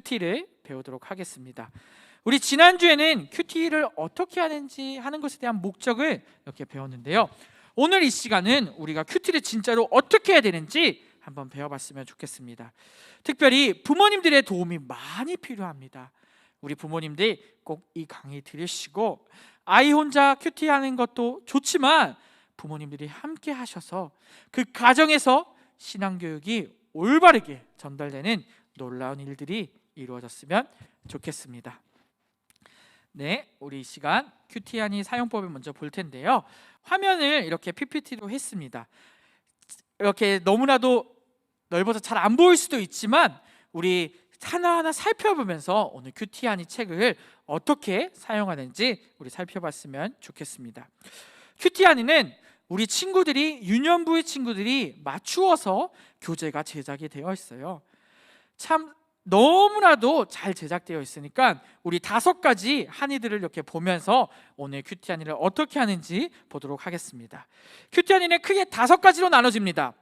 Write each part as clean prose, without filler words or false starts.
큐티를 배우도록 하겠습니다. 우리 지난주에는 큐티를 어떻게 하는지 하는 것에 대한 목적을 이렇게 배웠는데요. 오늘 이 시간은 우리가 큐티를 진짜로 어떻게 해야 되는지 한번 배워봤으면 좋겠습니다. 특별히 부모님들의 도움이 많이 필요합니다. 우리 부모님들 꼭 이 강의 들으시고 아이 혼자 큐티하는 것도 좋지만 부모님들이 함께 하셔서 그 가정에서 신앙교육이 올바르게 전달되는 놀라운 일들이 이루어졌으면 좋겠습니다. 네, 우리 이 시간 큐티하니 사용법을 먼저 볼 텐데요. 화면을 이렇게 PPT로 했습니다. 이렇게 너무나도 넓어서 잘 안 보일 수도 있지만 우리 하나하나 살펴보면서 오늘 큐티하니 책을 어떻게 사용하는지 우리 살펴봤으면 좋겠습니다. 큐티하니는 우리 친구들이 유년부의 친구들이 맞추어서 교재가 제작이 되어 있어요. 참 너무나도 잘 제작되어 있으니까 우리 5가지 한이들을 이렇게 보면서 오늘 큐티하니를 어떻게 하는지 보도록 하겠습니다. 큐티하니는 크게 5가지로 나눠집니다.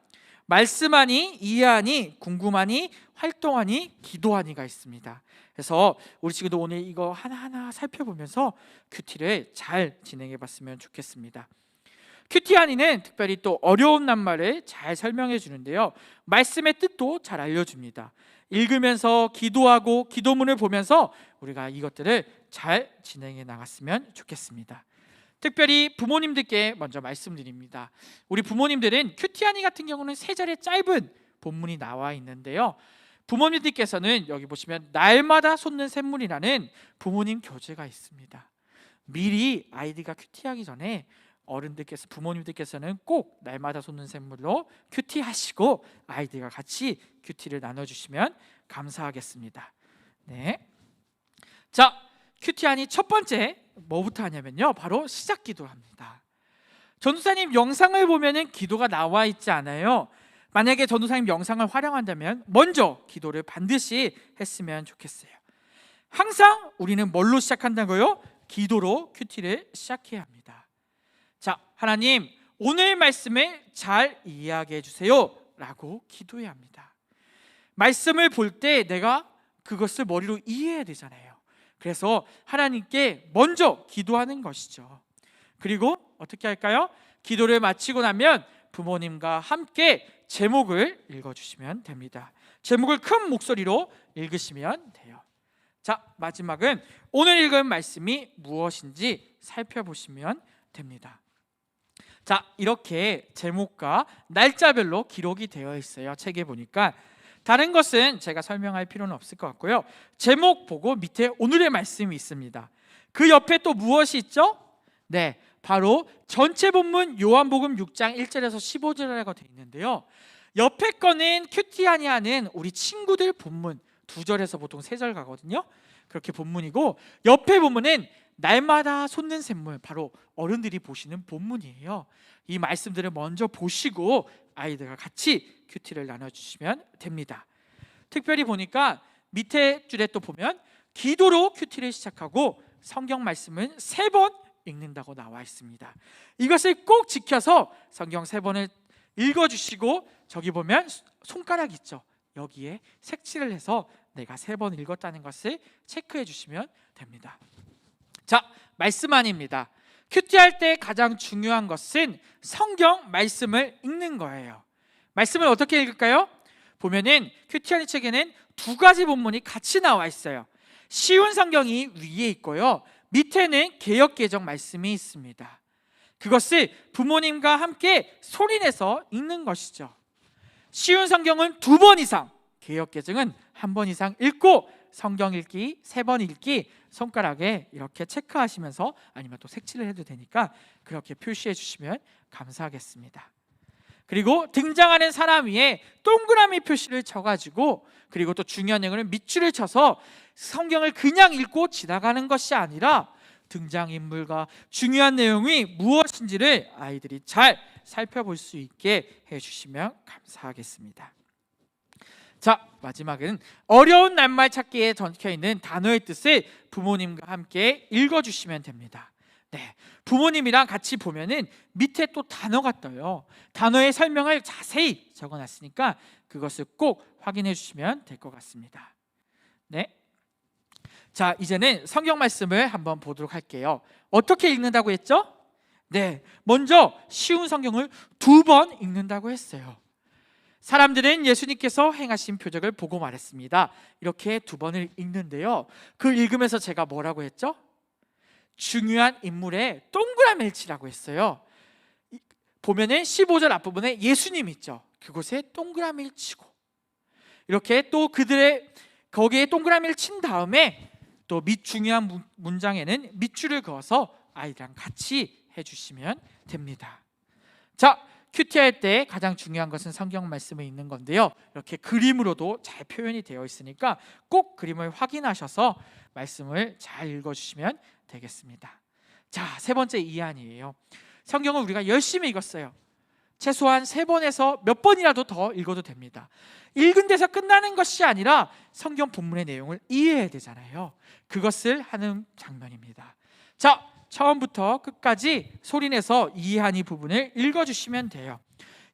말씀하니, 이해하니, 궁금하니, 활동하니, 기도하니가 있습니다. 그래서 우리 친구도 오늘 이거 하나하나 살펴보면서 큐티를 잘 진행해 봤으면 좋겠습니다. 큐티하니는 특별히 또 어려운 낱말을 잘 설명해 주는데요. 말씀의 뜻도 잘 알려줍니다. 읽으면서 기도하고 기도문을 보면서 우리가 이것들을 잘 진행해 나갔으면 좋겠습니다. 특별히 부모님들께 먼저 말씀드립니다. 우리 부모님들은 큐티하니 같은 경우는 3절의 짧은 본문이 나와 있는데요. 부모님들께서는 여기 보시면 날마다 솟는 샘물이라는 부모님 교재가 있습니다. 미리 아이디가 큐티하기 전에 어른들께서 부모님들께서는 꼭 날마다 솟는 샘물로 큐티하시고 아이들과 같이 큐티를 나눠주시면 감사하겠습니다. 네, 자, 큐티하니 첫 번째 뭐부터 하냐면요, 바로 시작 기도를 합니다. 전도사님 영상을 보면은 기도가 나와 있지 않아요. 만약에 전도사님 영상을 활용한다면 먼저 기도를 반드시 했으면 좋겠어요. 항상 우리는 뭘로 시작한다고요? 기도로 큐티를 시작해야 합니다. 자, 하나님 오늘 말씀을 잘 이해하게 해주세요 라고 기도해야 합니다. 말씀을 볼 때 내가 그것을 머리로 이해해야 되잖아요. 그래서 하나님께 먼저 기도하는 것이죠. 그리고 어떻게 할까요? 기도를 마치고 나면 부모님과 함께 제목을 읽어주시면 됩니다. 제목을 큰 목소리로 읽으시면 돼요. 자, 마지막은 오늘 읽은 말씀이 무엇인지 살펴보시면 됩니다. 자, 이렇게 제목과 날짜별로 기록이 되어 있어요. 책에 보니까. 다른 것은 제가 설명할 필요는 없을 것 같고요. 제목 보고 밑에 오늘의 말씀이 있습니다. 그 옆에 또 무엇이 있죠? 네, 바로 전체 본문 요한복음 6장 1절에서 15절이라고 되어 있는데요. 옆에 거는 큐티하니 하는 우리 친구들 본문 2절에서 보통 3절 가거든요. 그렇게 본문이고, 옆에 본문은 날마다 솟는 샘물, 바로 어른들이 보시는 본문이에요. 이 말씀들을 먼저 보시고 아이들과 같이 큐티를 나눠주시면 됩니다. 특별히 보니까 밑에 줄에 또 보면 기도로 큐티를 시작하고 성경 말씀은 3번 읽는다고 나와 있습니다. 이것을 꼭 지켜서 성경 3번을 읽어주시고, 저기 보면 손가락 있죠? 여기에 색칠을 해서 내가 3번 읽었다는 것을 체크해 주시면 됩니다. 자, 말씀 아닙니다. 큐티할 때 가장 중요한 것은 성경 말씀을 읽는 거예요. 말씀을 어떻게 읽을까요? 보면은 큐티하니 책에는 2가지 본문이 같이 나와 있어요. 쉬운 성경이 위에 있고요, 밑에는 개역개정 말씀이 있습니다. 그것을 부모님과 함께 소리내서 읽는 것이죠. 쉬운 성경은 2번 이상, 개역개정은 1번 이상 읽고 성경 읽기 3번 읽기 손가락에 이렇게 체크하시면서, 아니면 또 색칠을 해도 되니까 그렇게 표시해 주시면 감사하겠습니다. 그리고 등장하는 사람 위에 동그라미 표시를 쳐가지고, 그리고 또 중요한 내용은 밑줄을 쳐서 성경을 그냥 읽고 지나가는 것이 아니라 등장인물과 중요한 내용이 무엇인지를 아이들이 잘 살펴볼 수 있게 해주시면 감사하겠습니다. 자, 마지막은 어려운 낱말 찾기에 적혀있는 단어의 뜻을 부모님과 함께 읽어주시면 됩니다. 네, 부모님이랑 같이 보면은 밑에 또 단어가 떠요. 단어의 설명을 자세히 적어놨으니까 그것을 꼭 확인해 주시면 될 것 같습니다. 네. 자, 이제는 성경 말씀을 한번 보도록 할게요. 어떻게 읽는다고 했죠? 네, 먼저 쉬운 성경을 2번 읽는다고 했어요. 사람들은 예수님께서 행하신 표적을 보고 말했습니다. 이렇게 2번을 읽는데요, 그 읽으면서 제가 뭐라고 했죠? 중요한 인물에 동그라미를 치라고 했어요. 보면은 15절 앞부분에 예수님 있죠. 그곳에 동그라미를 치고, 이렇게 또 그들의 거기에 동그라미를 친 다음에 또 중요한 문장에는 밑줄을 그어서 아이들랑 같이 해주시면 됩니다. 자, 큐티 할 때 가장 중요한 것은 성경 말씀을 읽는 건데요, 이렇게 그림으로도 잘 표현이 되어 있으니까 꼭 그림을 확인하셔서 말씀을 잘 읽어주시면 되겠습니다. 자, 3번째 이해안이에요. 성경을 우리가 열심히 읽었어요. 최소한 3번에서 몇 번이라도 더 읽어도 됩니다. 읽은 데서 끝나는 것이 아니라 성경 본문의 내용을 이해해야 되잖아요. 그것을 하는 장면입니다. 자, 처음부터 끝까지 소리내서 이해하니 부분을 읽어주시면 돼요.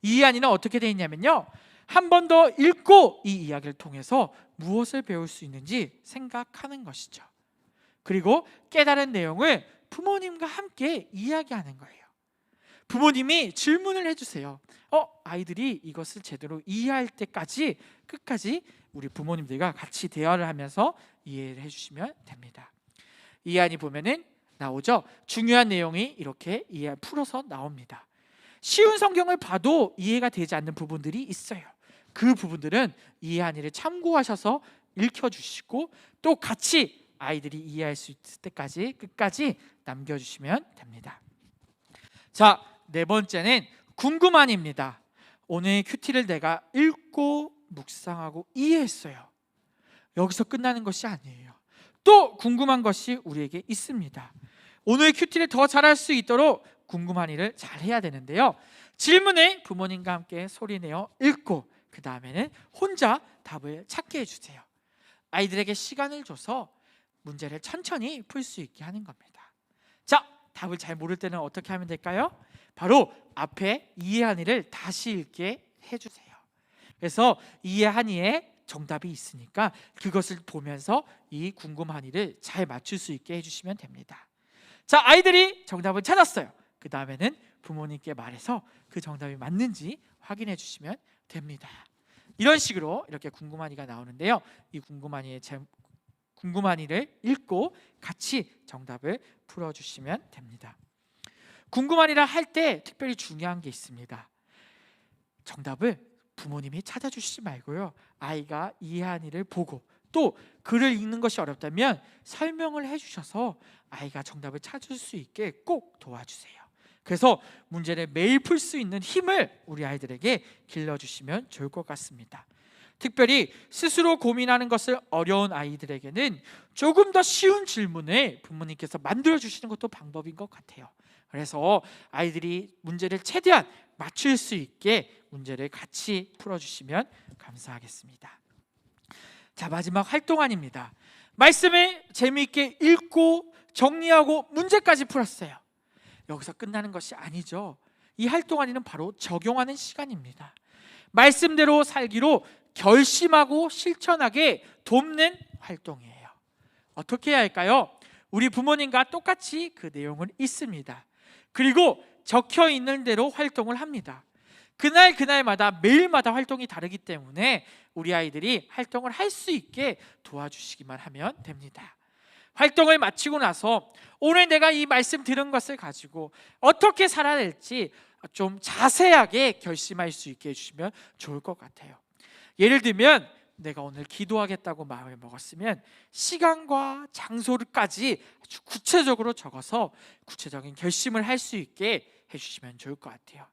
이해하니는 어떻게 되어 있냐면요, 한 번 더 읽고 이 이야기를 통해서 무엇을 배울 수 있는지 생각하는 것이죠. 그리고 깨달은 내용을 부모님과 함께 이야기하는 거예요. 부모님이 질문을 해주세요. 아이들이 이것을 제대로 이해할 때까지 끝까지 우리 부모님들과 같이 대화를 하면서 이해를 해주시면 됩니다. 이해하니 보면은 나오죠. 중요한 내용이 이렇게 풀어서 나옵니다. 쉬운 성경을 봐도 이해가 되지 않는 부분들이 있어요. 그 부분들은 이해하니를 참고하셔서 읽혀주시고 또 같이 아이들이 이해할 수 있을 때까지 끝까지 남겨주시면 됩니다. 자, 4번째는 궁금한입니다. 오늘 큐티를 내가 읽고 묵상하고 이해했어요. 여기서 끝나는 것이 아니에요. 또 궁금한 것이 우리에게 있습니다. 오늘 큐티를 더 잘할 수 있도록 궁금한이를 잘 해야 되는데요, 질문을 부모님과 함께 소리내어 읽고 그 다음에는 혼자 답을 찾게 해주세요. 아이들에게 시간을 줘서 문제를 천천히 풀 수 있게 하는 겁니다. 자, 답을 잘 모를 때는 어떻게 하면 될까요? 바로 앞에 이해하니를 다시 읽게 해주세요. 그래서 이해하니에 정답이 있으니까 그것을 보면서 이 궁금하니를 잘 맞출 수 있게 해주시면 됩니다. 자, 아이들이 정답을 찾았어요. 그 다음에는 부모님께 말해서 그 정답이 맞는지 확인해 주시면 됩니다. 이런 식으로 이렇게 궁금하니가 나오는데요, 이 궁금하니를 읽고 같이 정답을 풀어주시면 됩니다. 궁금하니라 할 때 특별히 중요한 게 있습니다. 정답을 부모님이 찾아주시지 말고요, 아이가 이해하니를 보고 또 글을 읽는 것이 어렵다면 설명을 해주셔서 아이가 정답을 찾을 수 있게 꼭 도와주세요. 그래서 문제를 매일 풀 수 있는 힘을 우리 아이들에게 길러주시면 좋을 것 같습니다. 특별히 스스로 고민하는 것을 어려운 아이들에게는 조금 더 쉬운 질문을 부모님께서 만들어주시는 것도 방법인 것 같아요. 그래서 아이들이 문제를 최대한 맞출 수 있게 문제를 같이 풀어주시면 감사하겠습니다. 자, 마지막 활동안입니다. 말씀을 재미있게 읽고 정리하고 문제까지 풀었어요. 여기서 끝나는 것이 아니죠. 이 활동안에는 바로 적용하는 시간입니다. 말씀대로 살기로 결심하고 실천하게 돕는 활동이에요. 어떻게 해야 할까요? 우리 부모님과 똑같이 그 내용은 있습니다. 그리고 적혀 있는 대로 활동을 합니다. 그날마다 매일마다 활동이 다르기 때문에 우리 아이들이 활동을 할 수 있게 도와주시기만 하면 됩니다. 활동을 마치고 나서 오늘 내가 이 말씀 들은 것을 가지고 어떻게 살아낼지 좀 자세하게 결심할 수 있게 해주시면 좋을 것 같아요. 예를 들면 내가 오늘 기도하겠다고 마음을 먹었으면 시간과 장소를까지 아주 구체적으로 적어서 구체적인 결심을 할 수 있게 해주시면 좋을 것 같아요.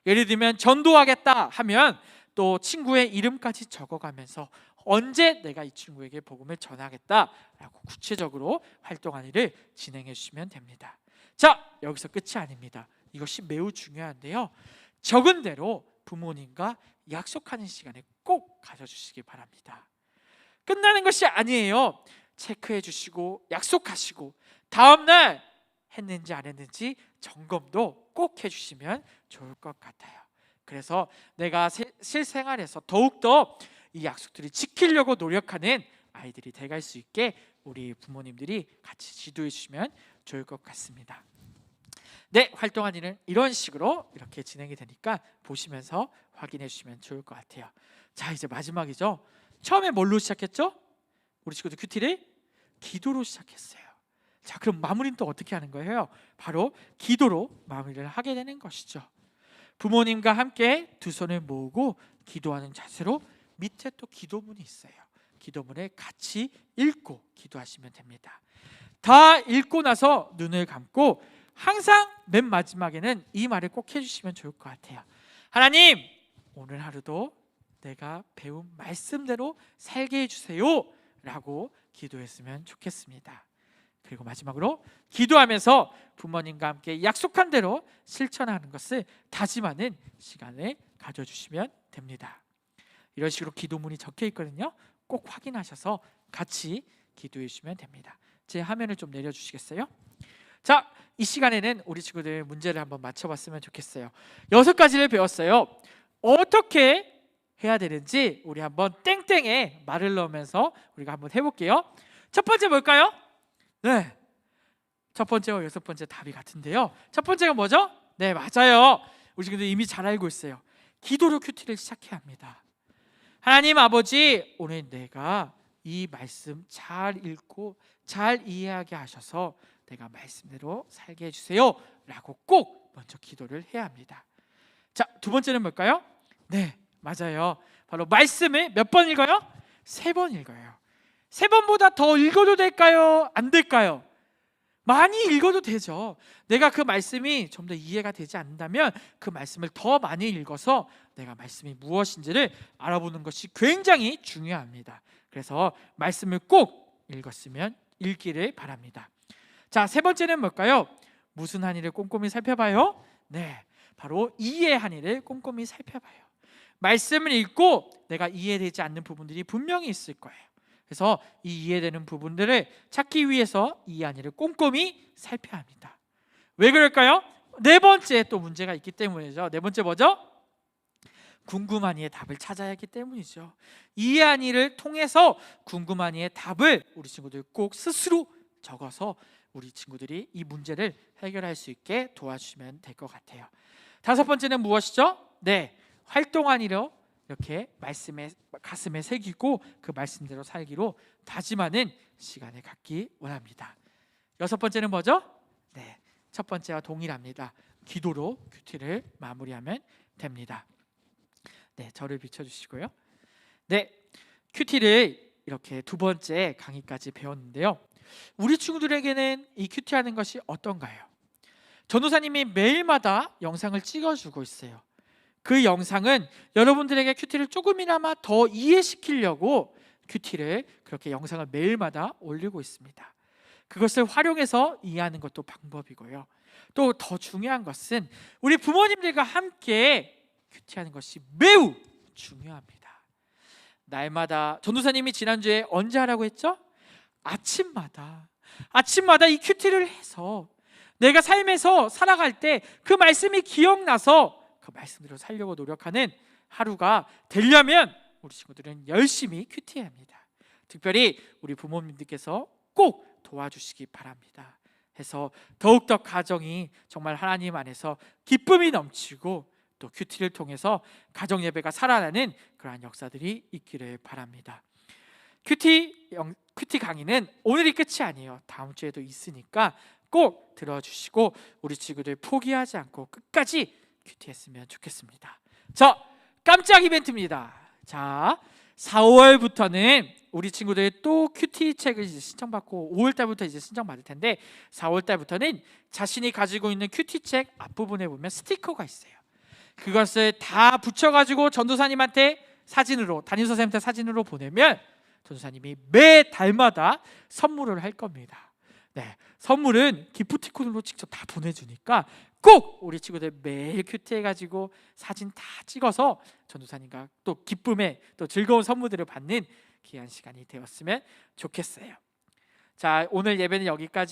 예를 들면 전도하겠다 하면 또 친구의 이름까지 적어가면서 언제 내가 이 친구에게 복음을 전하겠다라고 구체적으로 활동한 일을 진행해 주시면 됩니다. 자, 여기서 끝이 아닙니다. 이것이 매우 중요한데요, 적은 대로 부모님과 약속하는 시간에 꼭 가져주시기 바랍니다. 끝나는 것이 아니에요. 체크해 주시고 약속하시고 다음날 했는지 안 했는지 점검도 꼭 해주시면 좋을 것 같아요. 그래서 내가 실생활에서 더욱더 이 약속들을 지키려고 노력하는 아이들이 돼갈 수 있게 우리 부모님들이 같이 지도해 주시면 좋을 것 같습니다. 네, 활동하는 이런 식으로 이렇게 진행이 되니까 보시면서 확인해 주시면 좋을 것 같아요. 자, 이제 마지막이죠. 처음에 뭘로 시작했죠? 우리 친구들 큐티를 기도로 시작했어요. 자, 그럼 마무리는 또 어떻게 하는 거예요? 바로 기도로 마무리를 하게 되는 것이죠. 부모님과 함께 두 손을 모으고 기도하는 자세로 밑에 또 기도문이 있어요. 기도문을 같이 읽고 기도하시면 됩니다. 다 읽고 나서 눈을 감고 항상 맨 마지막에는 이 말을 꼭 해주시면 좋을 것 같아요. 하나님, 오늘 하루도 내가 배운 말씀대로 살게 해주세요 라고 기도했으면 좋겠습니다. 그리고 마지막으로 기도하면서 부모님과 함께 약속한 대로 실천하는 것을 다짐하는 시간을 가져주시면 됩니다. 이런 식으로 기도문이 적혀 있거든요. 꼭 확인하셔서 같이 기도해 주시면 됩니다. 제 화면을 좀 내려주시겠어요? 자, 이 시간에는 우리 친구들 문제를 한번 맞춰봤으면 좋겠어요. 6가지를 배웠어요. 어떻게 해야 되는지 우리 한번 땡땡에 말을 넣으면서 우리가 한번 해볼게요. 첫 번째 뭘까요? 네, 첫 번째와 6번째 답이 같은데요. 첫 번째가 뭐죠? 네, 맞아요. 우리 친구들 이미 잘 알고 있어요. 기도로 큐티를 시작해야 합니다. 하나님 아버지, 오늘 내가 이 말씀 잘 읽고 잘 이해하게 하셔서 내가 말씀대로 살게 해주세요 라고 꼭 먼저 기도를 해야 합니다. 자, 두 번째는 뭘까요? 네, 맞아요. 바로 말씀을 몇 번 읽어요? 3번 읽어요. 3번보다 더 읽어도 될까요? 안 될까요? 많이 읽어도 되죠. 내가 그 말씀이 좀 더 이해가 되지 않는다면 그 말씀을 더 많이 읽어서 내가 말씀이 무엇인지를 알아보는 것이 굉장히 중요합니다. 그래서 말씀을 꼭 읽기를 바랍니다. 자, 3번째는 뭘까요? 무슨 한의를 꼼꼼히 살펴봐요? 네, 바로 이해 한의를 꼼꼼히 살펴봐요. 말씀을 읽고 내가 이해되지 않는 부분들이 분명히 있을 거예요. 그래서 이 이해되는 부분들을 찾기 위해서 이 한의를 꼼꼼히 살펴야 합니다. 왜 그럴까요? 4번째 또 문제가 있기 때문이죠. 4번째 뭐죠? 궁금한 이의 답을 찾아야 하기 때문이죠. 이 한의를 통해서 궁금한 이의 답을 우리 친구들 꼭 스스로 적어서 우리 친구들이 이 문제를 해결할 수 있게 도와주시면 될 것 같아요. 5번째는 무엇이죠? 네, 활동한의로 이렇게 말씀에 가슴에 새기고 그 말씀대로 살기로 다짐하는 시간을 갖기 원합니다. 6번째는 뭐죠? 네, 첫 번째와 동일합니다. 기도로 큐티를 마무리하면 됩니다. 네, 저를 비춰주시고요. 네, 큐티를 이렇게 2번째 강의까지 배웠는데요. 우리 친구들에게는 이 큐티하는 것이 어떤가요? 전도사님이 매일마다 영상을 찍어주고 있어요. 그 영상은 여러분들에게 큐티를 조금이나마 더 이해시키려고 큐티를 그렇게 영상을 매일마다 올리고 있습니다. 그것을 활용해서 이해하는 것도 방법이고요. 또 더 중요한 것은 우리 부모님들과 함께 큐티하는 것이 매우 중요합니다. 날마다 전도사님이 지난주에 언제 하라고 했죠? 아침마다 이 큐티를 해서 내가 삶에서 살아갈 때 그 말씀이 기억나서 그 말씀대로 살려고 노력하는 하루가 되려면 우리 친구들은 열심히 큐티해야 합니다. 특별히 우리 부모님들께서 꼭 도와주시기 바랍니다. 해서 더욱더 가정이 정말 하나님 안에서 기쁨이 넘치고 또 큐티를 통해서 가정 예배가 살아나는 그러한 역사들이 있기를 바랍니다. 큐티 강의는 오늘이 끝이 아니에요. 다음 주에도 있으니까 꼭 들어주시고 우리 친구들 포기하지 않고 끝까지 큐티했으면 좋겠습니다. 자, 깜짝 이벤트입니다. 자, 4월부터는 우리 친구들 또 큐티 책을 이제 신청받고 5월달부터 이제 신청받을 텐데 4월달부터는 자신이 가지고 있는 큐티 책 앞부분에 보면 스티커가 있어요. 그것을 다 붙여가지고 전도사님한테 사진으로, 담임선생님한테 사진으로 보내면 전도사님이 매 달마다 선물을 할 겁니다. 네, 선물은 기프티콘으로 직접 다 보내주니까 꼭 우리 친구들 매일 큐티해가지고 사진 다 찍어서 전도사님과 또 기쁨의 또 즐거운 선물들을 받는 귀한 시간이 되었으면 좋겠어요. 자, 오늘 예배는 여기까지